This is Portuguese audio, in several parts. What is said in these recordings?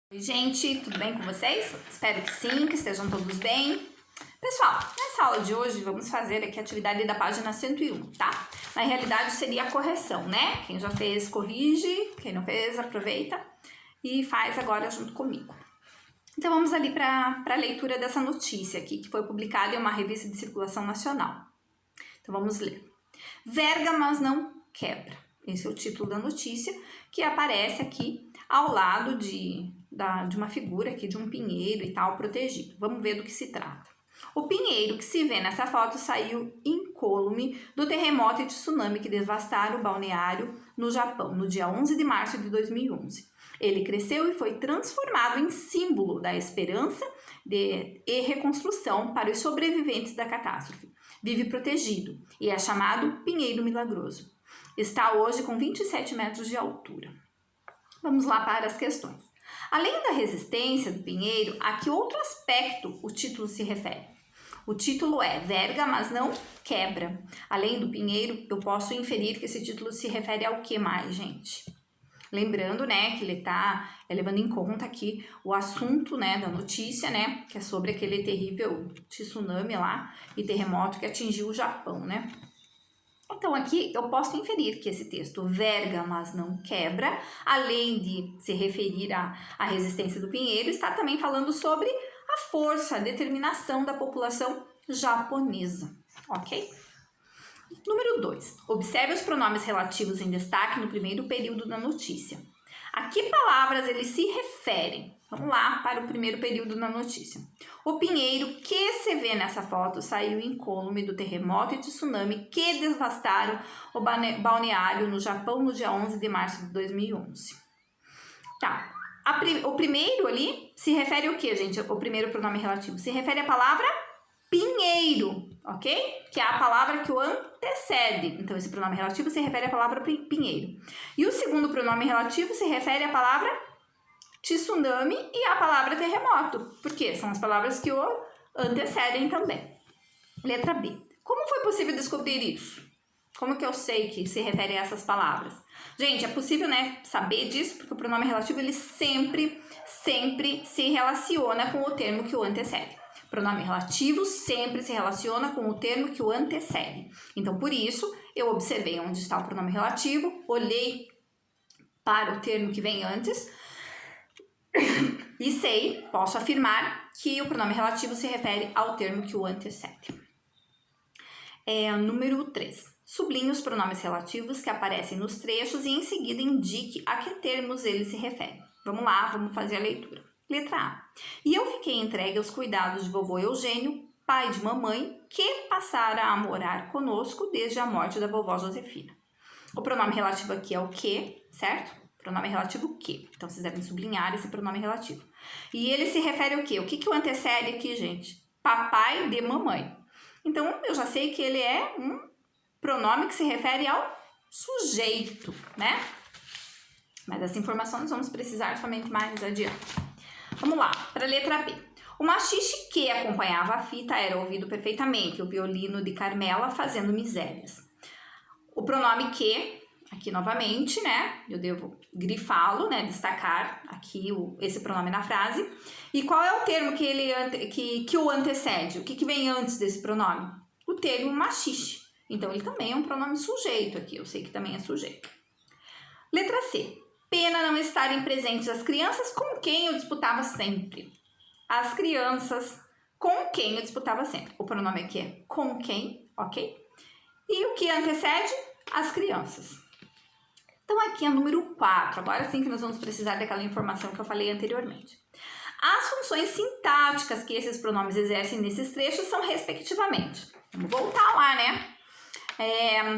Oi, gente, tudo bem com vocês? Espero que sim, que estejam todos bem. Pessoal, nessa aula de hoje vamos fazer aqui a atividade da página 101, tá? Na realidade seria a correção, né? Quem já fez, corrige. Quem não fez, aproveita e faz agora junto comigo. Então vamos ali para a leitura dessa notícia aqui, que foi publicada em uma revista de circulação nacional. Então vamos ler. Verga, mas não quebra. Esse é o título da notícia, que aparece aqui ao lado de uma figura aqui, de um pinheiro e tal, protegido. Vamos ver do que se trata. O pinheiro que se vê nessa foto saiu incólume do terremoto e tsunami que devastaram o balneário no Japão, no dia 11 de março de 2011. Ele cresceu e foi transformado em símbolo da esperança e reconstrução para os sobreviventes da catástrofe. Vive protegido e é chamado Pinheiro Milagroso. Está hoje com 27 metros de altura. Vamos lá para as questões. Além da resistência do pinheiro, a que outro aspecto o título se refere? O título é Verga, mas não quebra. Além do pinheiro, eu posso inferir que esse título se refere ao que mais, gente? Lembrando, né, que ele está levando em conta aqui o assunto, né, da notícia, né, que é sobre aquele terrível tsunami lá e terremoto que atingiu o Japão, né? Então, aqui eu posso inferir que esse texto verga, mas não quebra, além de se referir à resistência do pinheiro, está também falando sobre a força, a determinação da população japonesa, ok? Número 2. Observe os pronomes relativos em destaque no primeiro período da notícia. A que palavras eles se referem? Vamos lá para o primeiro período da notícia. O pinheiro que se vê nessa foto saiu incólume do terremoto e tsunami que devastaram o balneário no Japão no dia 11 de março de 2011. Tá. O primeiro ali se refere ao que, gente? O primeiro pronome relativo se refere à palavra pinheiro, ok? Que é a palavra que o antecede. Então, esse pronome relativo se refere à palavra pinheiro. E o segundo pronome relativo se refere à palavra tsunami e à palavra terremoto, porque são as palavras que o antecedem também. Letra B. Como foi possível descobrir isso? Como que eu sei que se refere a essas palavras? Gente, é possível, né, saber disso, porque o pronome relativo, ele sempre se relaciona com o termo que o antecede. O pronome relativo sempre se relaciona com o termo que o antecede. Então, por isso, eu observei onde está o pronome relativo, olhei para o termo que vem antes e posso afirmar que o pronome relativo se refere ao termo que o antecede. Número 3. Sublinhe os pronomes relativos que aparecem nos trechos e em seguida indique a que termos eles se referem. Vamos lá, vamos fazer a leitura. Letra A. E eu fiquei entregue aos cuidados de vovô Eugênio, pai de mamãe, que passara a morar conosco desde a morte da vovó Josefina. O pronome relativo aqui é o que, certo? Pronome relativo que. Então, vocês devem sublinhar esse pronome relativo. E ele se refere ao quê? O que o antecede aqui, gente? Papai de mamãe. Então, eu já sei que ele é um pronome que se refere ao sujeito, né? Mas essa informação nós vamos precisar somente mais adiante. Vamos lá, para a letra B. O machixe que acompanhava a fita era ouvido perfeitamente, o violino de Carmela fazendo misérias. O pronome que, aqui novamente, né, eu devo grifá-lo, né, destacar aqui esse pronome na frase. E qual é o termo que o antecede? O que vem antes desse pronome? O termo machixe. Então, ele também é um pronome sujeito aqui, eu sei que também é sujeito. Letra C. Pena não estarem presentes as crianças com quem eu disputava sempre. As crianças com quem eu disputava sempre. O pronome aqui é com quem, ok? E o que antecede? As crianças. Então, aqui é o número 4. Agora sim que nós vamos precisar daquela informação que eu falei anteriormente. As funções sintáticas que esses pronomes exercem nesses trechos são respectivamente. Vamos voltar lá, né?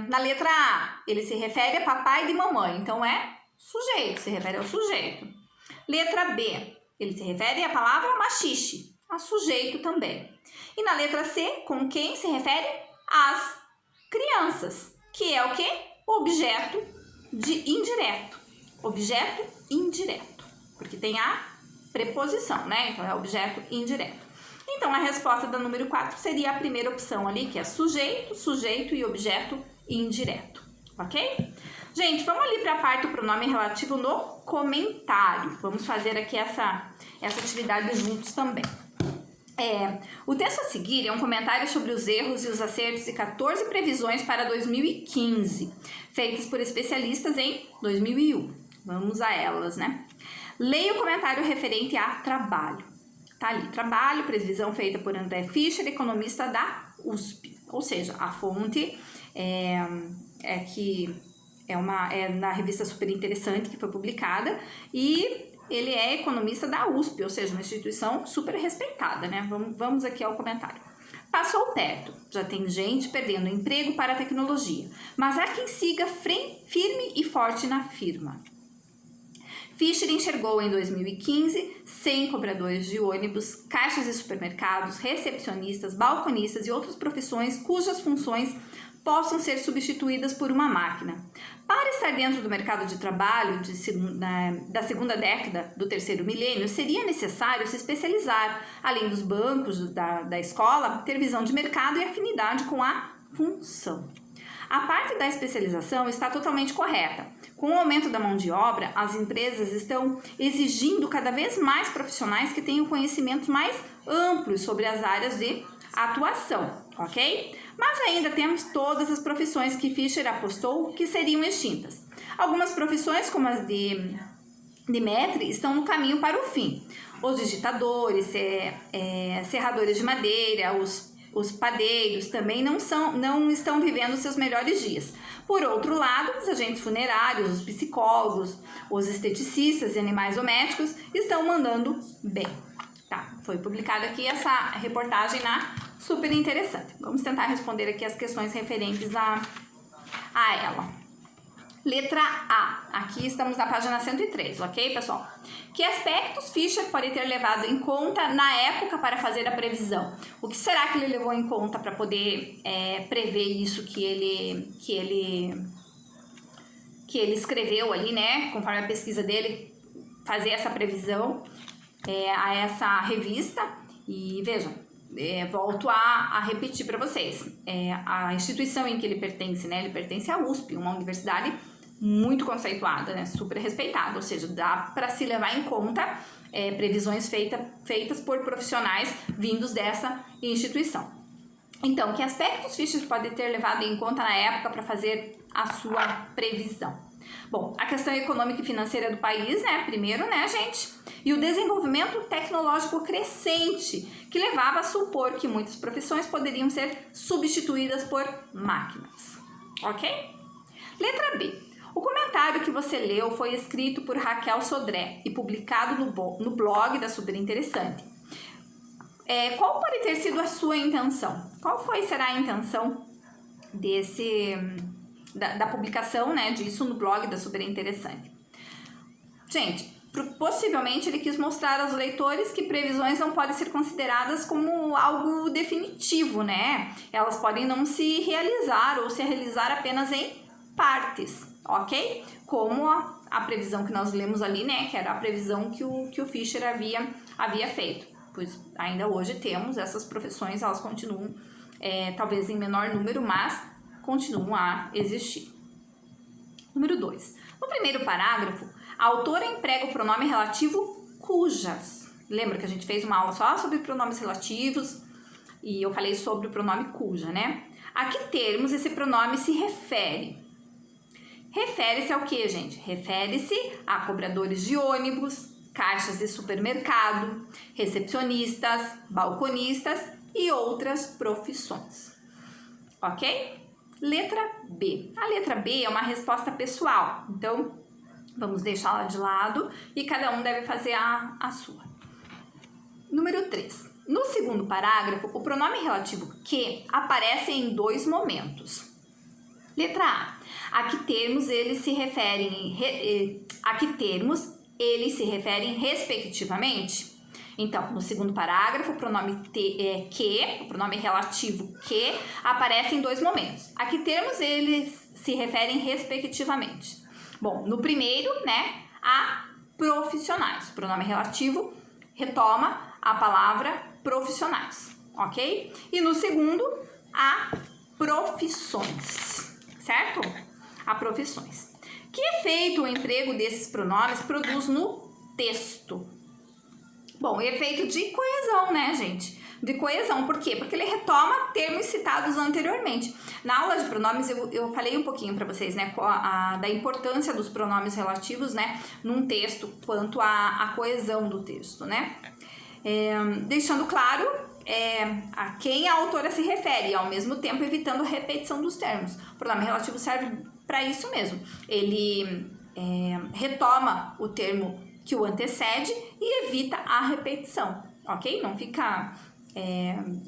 Na letra A, ele se refere a papai de mamãe. Então, é sujeito, se refere ao sujeito. Letra B, ele se refere à palavra machixe, a sujeito também. E na letra C, com quem se refere? Às crianças, que é o quê? Objeto indireto. Objeto indireto, porque tem a preposição, né? Então, é objeto indireto. Então, a resposta da número 4 seria a primeira opção ali, que é sujeito e objeto indireto, ok? Gente, vamos ali para a parte do pronome relativo no comentário. Vamos fazer aqui essa atividade juntos também. O texto a seguir é um comentário sobre os erros e os acertos de 14 previsões para 2015, feitas por especialistas em 2001. Vamos a elas, né? Leia o comentário referente a trabalho. Tá ali, trabalho, previsão feita por André Fischer, economista da USP. Ou seja, a fonte é na revista Super Interessante, que foi publicada, e ele é economista da USP, ou seja, uma instituição super respeitada, né? Vamos aqui ao comentário. Passou perto, já tem gente perdendo emprego para a tecnologia, mas há quem siga firme e forte na firma. Fischer enxergou em 2015 100 cobradores de ônibus, caixas de supermercados, recepcionistas, balconistas e outras profissões cujas funções possam ser substituídas por uma máquina. Para estar dentro do mercado de trabalho da segunda década do terceiro milênio, seria necessário se especializar, além dos bancos da escola, ter visão de mercado e afinidade com a função. A parte da especialização está totalmente correta. Com o aumento da mão de obra, as empresas estão exigindo cada vez mais profissionais que tenham conhecimentos mais amplos sobre as áreas de atuação, ok? Mas ainda temos todas as profissões que Fischer apostou que seriam extintas. Algumas profissões, como as de maître, estão no caminho para o fim. Os digitadores, serradores de madeira, os padeiros também não estão vivendo seus melhores dias. Por outro lado, os agentes funerários, os psicólogos, os esteticistas e animais domésticos estão mandando bem. Tá, foi publicada aqui essa reportagem na Super Interessante. Vamos tentar responder aqui as questões referentes a ela. Letra A. Aqui estamos na página 103, ok, pessoal? Que aspectos Fischer pode ter levado em conta na época para fazer a previsão? O que será que ele levou em conta para poder prever isso que ele escreveu ali, né? Conforme a pesquisa dele, fazer essa previsão a essa revista. E vejam, volto a repetir para vocês. A instituição em que ele pertence, né? Ele pertence à USP, uma universidade muito conceituada, né? Super respeitada, ou seja, dá para se levar em conta previsões feitas por profissionais vindos dessa instituição. Então, que aspectos Fischer pode ter levado em conta na época para fazer a sua previsão? Bom, a questão econômica e financeira do país, né? Primeiro, né, gente? E o desenvolvimento tecnológico crescente, que levava a supor que muitas profissões poderiam ser substituídas por máquinas. Ok? Letra B. O comentário que você leu foi escrito por Raquel Sodré e publicado no blog da Super Interessante. Qual pode ter sido a sua intenção? Qual será a intenção da publicação, né, disso no blog da Super Interessante? Gente, possivelmente ele quis mostrar aos leitores que previsões não podem ser consideradas como algo definitivo, né? Elas podem não se realizar ou se realizar apenas em partes, ok? Como a previsão que nós lemos ali, né? Que era a previsão que o Fischer havia feito. Pois ainda hoje temos essas profissões, elas continuam, talvez em menor número, mas continuam a existir. Número 2. No primeiro parágrafo, a autora emprega o pronome relativo cujas. Lembra que a gente fez uma aula só sobre pronomes relativos e eu falei sobre o pronome cuja, né? A que termos esse pronome se refere? Refere-se ao que, gente? Refere-se a cobradores de ônibus, caixas de supermercado, recepcionistas, balconistas e outras profissões. Ok? Letra B. A letra B é uma resposta pessoal, então vamos deixá-la de lado e cada um deve fazer a sua. Número 3. No segundo parágrafo, o pronome relativo que aparece em 2 momentos. Letra A. A que termos eles se referem respectivamente? Então, no segundo parágrafo, o pronome que, o pronome relativo que, aparece em 2 momentos. A que termos eles se referem respectivamente? Bom, no primeiro, né, a profissionais. O pronome relativo retoma a palavra profissionais, ok? E no segundo, a profissões, certo? A profissões. Que efeito o emprego desses pronomes produz no texto? Bom, efeito de coesão, né, gente? De coesão, por quê? Porque ele retoma termos citados anteriormente. Na aula de pronomes eu falei um pouquinho para vocês, né, da importância dos pronomes relativos, né, num texto, quanto à coesão do texto, né? Deixando claro a quem a autora se refere e ao mesmo tempo evitando a repetição dos termos. O pronome relativo serve para isso mesmo. Ele retoma o termo que o antecede e evita a repetição, ok? Não fica...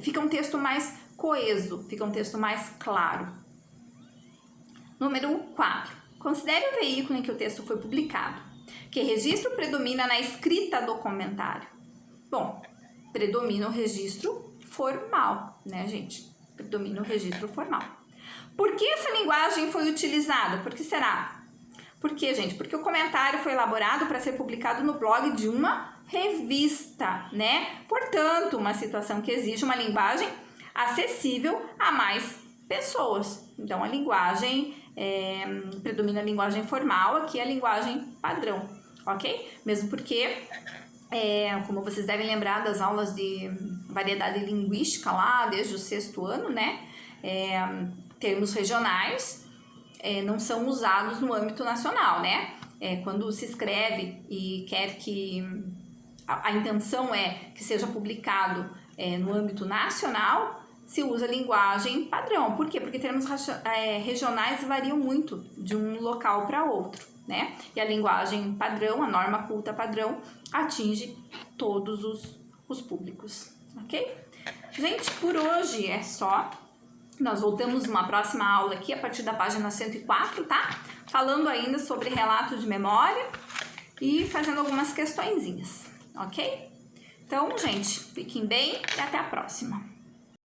fica um texto mais coeso, fica um texto mais claro. Número 4. Considere o veículo em que o texto foi publicado. Que registro predomina na escrita do comentário? Bom, predomina o registro formal, né, gente? Predomina o registro formal. Por que essa linguagem foi utilizada? Por que será? Por quê, gente? Porque o comentário foi elaborado para ser publicado no blog de uma revista, né? Portanto, uma situação que exige uma linguagem acessível a mais pessoas. Então, a linguagem, predomina a linguagem formal, aqui a linguagem padrão, ok? Mesmo porque, como vocês devem lembrar das aulas de variedade linguística lá, desde o 6º ano, né? Termos regionais não são usados no âmbito nacional, né? Quando se escreve e quer que... A intenção é que seja publicado no âmbito nacional, se usa linguagem padrão. Por quê? Porque termos regionais variam muito de um local para outro, né? E a linguagem padrão, a norma culta padrão, atinge todos os públicos, ok? Gente, por hoje é só. Nós voltamos numa próxima aula aqui, a partir da página 104, tá? Falando ainda sobre relato de memória e fazendo algumas questõezinhas, ok? Então, gente, fiquem bem e até a próxima.